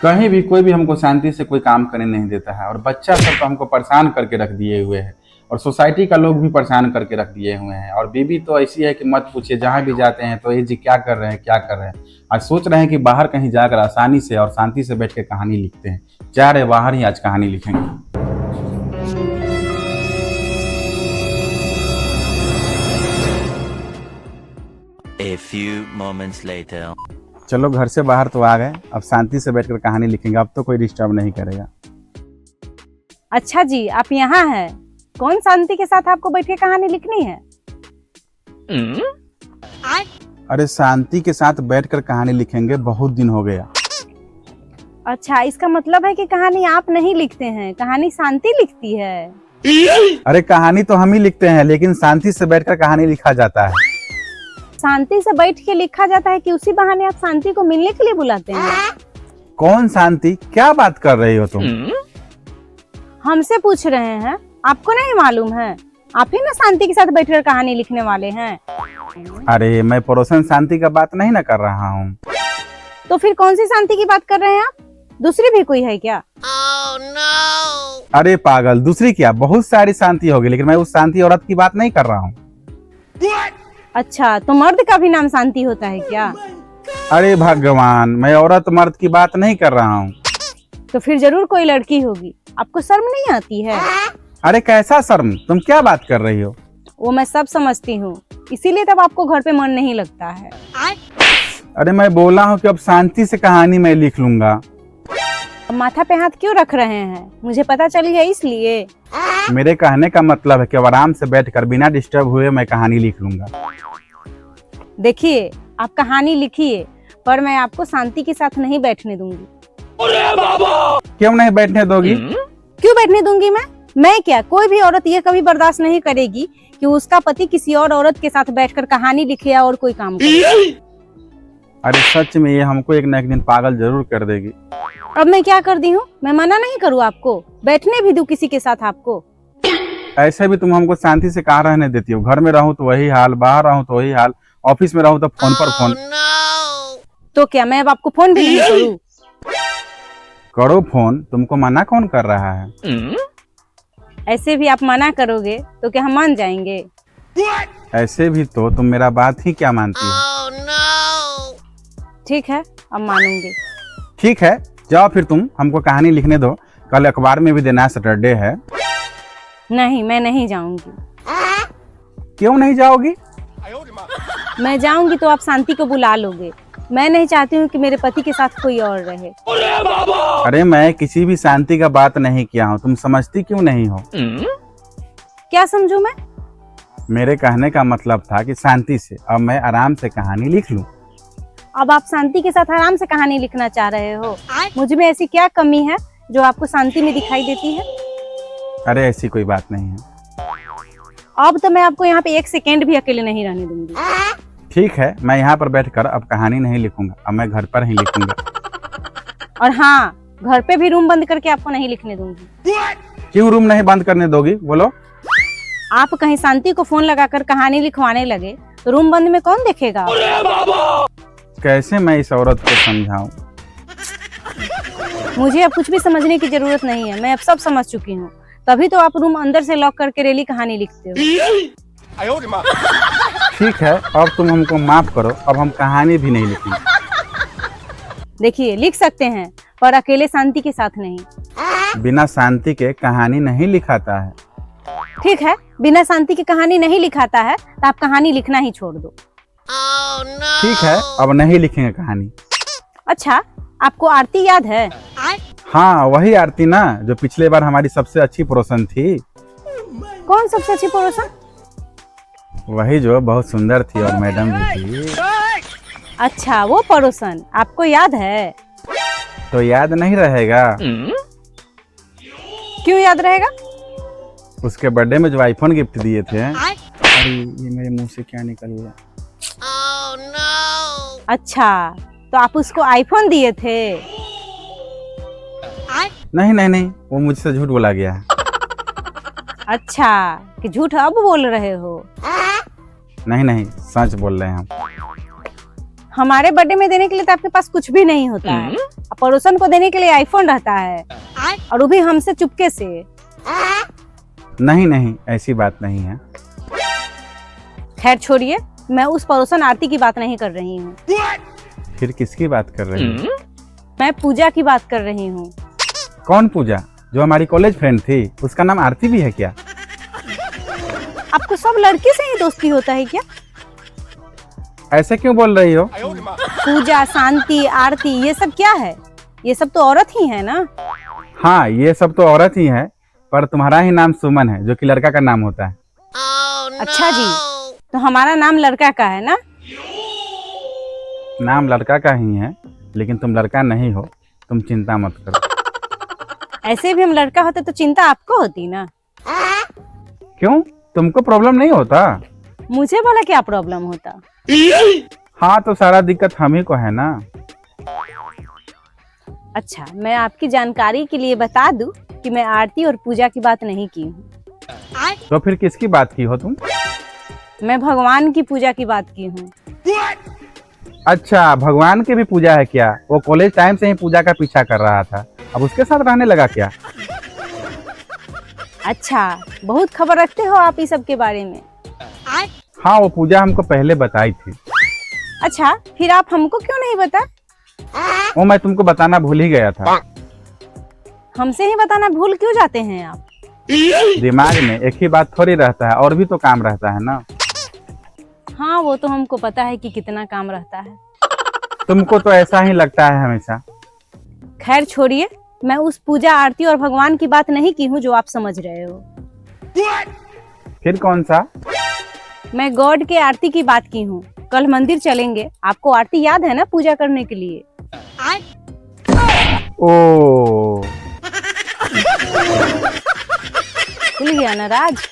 कहीं भी कोई भी हमको शांति से कोई काम करने नहीं देता है, और बच्चा सब तो हमको परेशान करके रख दिए हुए है, और सोसाइटी का लोग भी परेशान करके रख दिए हुए हैं। और बीबी तो ऐसी है कि मत पूछिए, जहाँ भी जाते हैं तो ये जी क्या कर रहे हैं क्या कर रहे हैं। आज सोच रहे हैं कि बाहर कहीं जाकर आसानी से और शांति से बैठ के कहानी लिखते हैं। जा रहे बाहर ही आज कहानी लिखेंगे। A few moments later. चलो घर से बाहर तो आ गए, अब शांति से बैठकर कहानी लिखेंगे। अब तो कोई डिस्टर्ब नहीं करेगा। अच्छा जी, आप यहाँ हैं। कौन शांति के साथ आपको बैठ के कहानी लिखनी है? अरे शांति के साथ बैठकर कहानी लिखेंगे, बहुत दिन हो गया। अच्छा, इसका मतलब है कि कहानी आप नहीं लिखते हैं, कहानी शांति लिखती है। अरे कहानी तो हम ही लिखते हैं, लेकिन शांति से बैठकर कहानी लिखा जाता है। शांति से बैठ के लिखा जाता है कि उसी बहाने आप शांति को मिलने के लिए बुलाते हैं? कौन शांति? क्या बात कर रही हो तुम? हमसे पूछ रहे हैं, आपको नहीं मालूम है? आप ही ना शांति के साथ बैठकर कहानी लिखने वाले हैं। अरे मैं पड़ोसन शांति का बात नहीं ना कर रहा हूँ। तो फिर कौन सी शांति की बात कर रहे हैं आप? दूसरी भी कोई है क्या? अरे पागल, दूसरी क्या, बहुत सारी शांति होगी, लेकिन मैं उस शांति औरत की बात नहीं कर रहा हूँ। अच्छा, तो मर्द का भी नाम शांति होता है क्या? अरे भगवान, मैं औरत मर्द की बात नहीं कर रहा हूँ। तो फिर जरूर कोई लड़की होगी। आपको शर्म नहीं आती है? अरे कैसा शर्म, तुम क्या बात कर रही हो? वो मैं सब समझती हूँ, इसीलिए तब आपको घर पे मन नहीं लगता है। अरे मैं बोला हूँ कि अब शांति से कहानी मैं लिख लूंगा। अब माथा पे हाथ क्यों रख रहे हैं? मुझे पता चल गया इसलिए। मेरे कहने का मतलब है कि अब आराम से बैठकर बिना डिस्टर्ब हुए मैं कहानी लिख लूंगा। देखिए, आप कहानी लिखिए, पर मैं आपको शांति के साथ नहीं बैठने दूंगी। क्यों नहीं बैठने दोगी? क्यों बैठने दूंगी मैं क्या, कोई भी औरत ये कभी बर्दाश्त नहीं करेगी कि उसका पति किसी और औरत के साथ बैठकर कहानी लिखे या और कोई काम करे। अरे सच में ये हमको एक न एक दिन पागल जरूर कर देगी। अब मैं क्या कर दी हूँ? मैं मना नहीं करूँ आपको, बैठने भी दूं किसी के साथ आपको? ऐसे भी तुम हमको शांति से कहाँ रहने देती हो? घर में रहूं तो वही हाल, बाहर रहूं तो वही हाल, ऑफिस में रहूं तो फोन पर फोन। तो क्या मैं अब आपको फोन भी नहीं करूँ? करो फोन, तुमको मना कौन कर रहा है? ऐसे भी आप मना करोगे तो क्या हम मान जाएंगे? ऐसे भी तो तुम मेरा बात ही क्या मानती हो? ठीक है, अब मानूंगी। ठीक है, जाओ फिर तुम हमको कहानी लिखने दो। कल अखबार में भी देना, सैटरडे है। नहीं, मैं नहीं जाऊंगी। क्यों नहीं जाओगी? मैं जाऊंगी तो आप शांति को बुला लोगे। मैं नहीं चाहती हूँ कि मेरे पति के साथ कोई और रहे। अरे मैं किसी भी शांति का बात नहीं किया हूँ, तुम समझती क्यों नहीं हो? क्या समझूं मैं? मेरे कहने का मतलब था कि शांति से अब मैं आराम से कहानी लिख लूं। अब आप शांति के साथ आराम से कहानी लिखना चाह रहे हो? मुझ में ऐसी क्या कमी है जो आपको शांति में दिखाई देती है? अरे ऐसी कोई बात नहीं है। अब तो मैं आपको यहाँ पे एक सेकेंड भी अकेले नहीं रहने दूंगी। ठीक है, मैं यहाँ पर बैठकर अब कहानी नहीं लिखूंगा, अब मैं घर पर ही लिखूंगा। और हाँ, घर पे भी रूम बंद करके आपको नहीं लिखने दूंगी। क्यों रूम नहीं बंद करने दोगी? बोलो। आप कहीं शांति को फोन लगाकर कहानी लिखवाने लगे तो रूम बंद में कौन देखेगा? कैसे मैं इस औरत को समझाऊं? मुझे अब कुछ भी समझने की जरूरत नहीं है, मैं अब सब समझ चुकी हूँ। तभी तो आप रूम अंदर से लॉक करके रेली कहानी लिखते हो। ठीक है, अब तुम हमको माफ करो, अब हम कहानी भी नहीं लिखेंगे। देखिए, लिख सकते हैं पर अकेले शांति के साथ नहीं। बिना शांति के कहानी नहीं लिखाता है। ठीक है, बिना शांति की कहानी नहीं लिखाता है तो आप कहानी लिखना ही छोड़ दो। ठीक है, अब नहीं लिखेंगे कहानी। अच्छा, आपको आरती याद है? हाँ, वही आरती ना जो पिछले बार हमारी सबसे अच्छी पड़ोसन थी। कौन सबसे अच्छी पड़ोसन? वही जो बहुत सुंदर थी और मैडम भी थी। अच्छा, वो पड़ोसन आपको याद है? तो याद नहीं रहेगा? क्यों याद रहेगा? उसके बर्थडे में जो आईफोन गिफ्ट दिए थे। अरे ये मेरे मुंह से क्या निकल गया? अच्छा, तो आप उसको आईफोन दिए थे? नहीं नहीं नहीं, वो मुझसे झूठ बोला गया है। अच्छा, कि झूठ अब बोल रहे हो? नहीं नहीं, सच बोल रहे हैं हम। हमारे बर्थडे में देने के लिए तो आपके पास कुछ भी नहीं होता है। अब पड़ोसन को देने के लिए आईफोन रहता है, और वो भी हमसे चुपके से। नहीं नहीं, ऐसी बात नहीं है। खैर छोड़िए, मैं उस पड़ोसन आरती की बात नहीं कर रही हूँ। फिर किसकी बात कर रही हो? मैं पूजा की बात कर रही हूँ। कौन पूजा? जो हमारी कॉलेज फ्रेंड थी, उसका नाम आरती भी है क्या? आपको सब लड़के से ही दोस्ती होता है क्या? ऐसे क्यों बोल रही हो? पूजा, शांति, आरती, ये सब क्या है? ये सब तो औरत ही है ना। हाँ, ये सब तो औरत ही है, पर तुम्हारा ही नाम सुमन है, जो कि लड़का का नाम होता है। अच्छा जी, तो हमारा नाम लड़का का है ना। नाम लड़का का ही है, लेकिन तुम लड़का नहीं हो, तुम चिंता मत करो। ऐसे भी हम लड़का होते तो चिंता आपको होती ना। क्यों, तुमको प्रॉब्लम नहीं होता? मुझे बोला क्या प्रॉब्लम होता? हाँ, तो सारा दिक्कत हम ही को है ना। अच्छा, मैं आपकी जानकारी के लिए बता दूं कि मैं आरती और पूजा की बात नहीं की हूँ। तो फिर किसकी बात की हो तुम? मैं भगवान की पूजा की बात की हूँ। अच्छा, भगवान की भी पूजा है क्या? वो कॉलेज टाइम से ही पूजा का पीछा कर रहा था, अब उसके साथ रहने लगा क्या? अच्छा, बहुत खबर रखते हो आप इस सब के बारे में। हाँ, वो पूजा हमको पहले बताई थी। अच्छा, फिर आप हमको क्यों नहीं बता? वो मैं तुमको बताना भूल ही गया था। हमसे ही बताना भूल क्यों जाते हैं आप? दिमाग में एक ही बात थोड़ी रहता है, और भी तो काम रहता है ना। हाँ, वो तो हमको पता है कि कितना काम रहता है। तुमको तो ऐसा ही लगता है हमेशा। खैर छोड़िए, मैं उस पूजा, आरती और भगवान की बात नहीं की हूँ जो आप समझ रहे हो। फिर कौन सा? मैं गॉड के आरती की बात की हूँ। कल मंदिर चलेंगे, आपको आरती याद है ना पूजा करने के लिए? ओ भूल गया ना राज?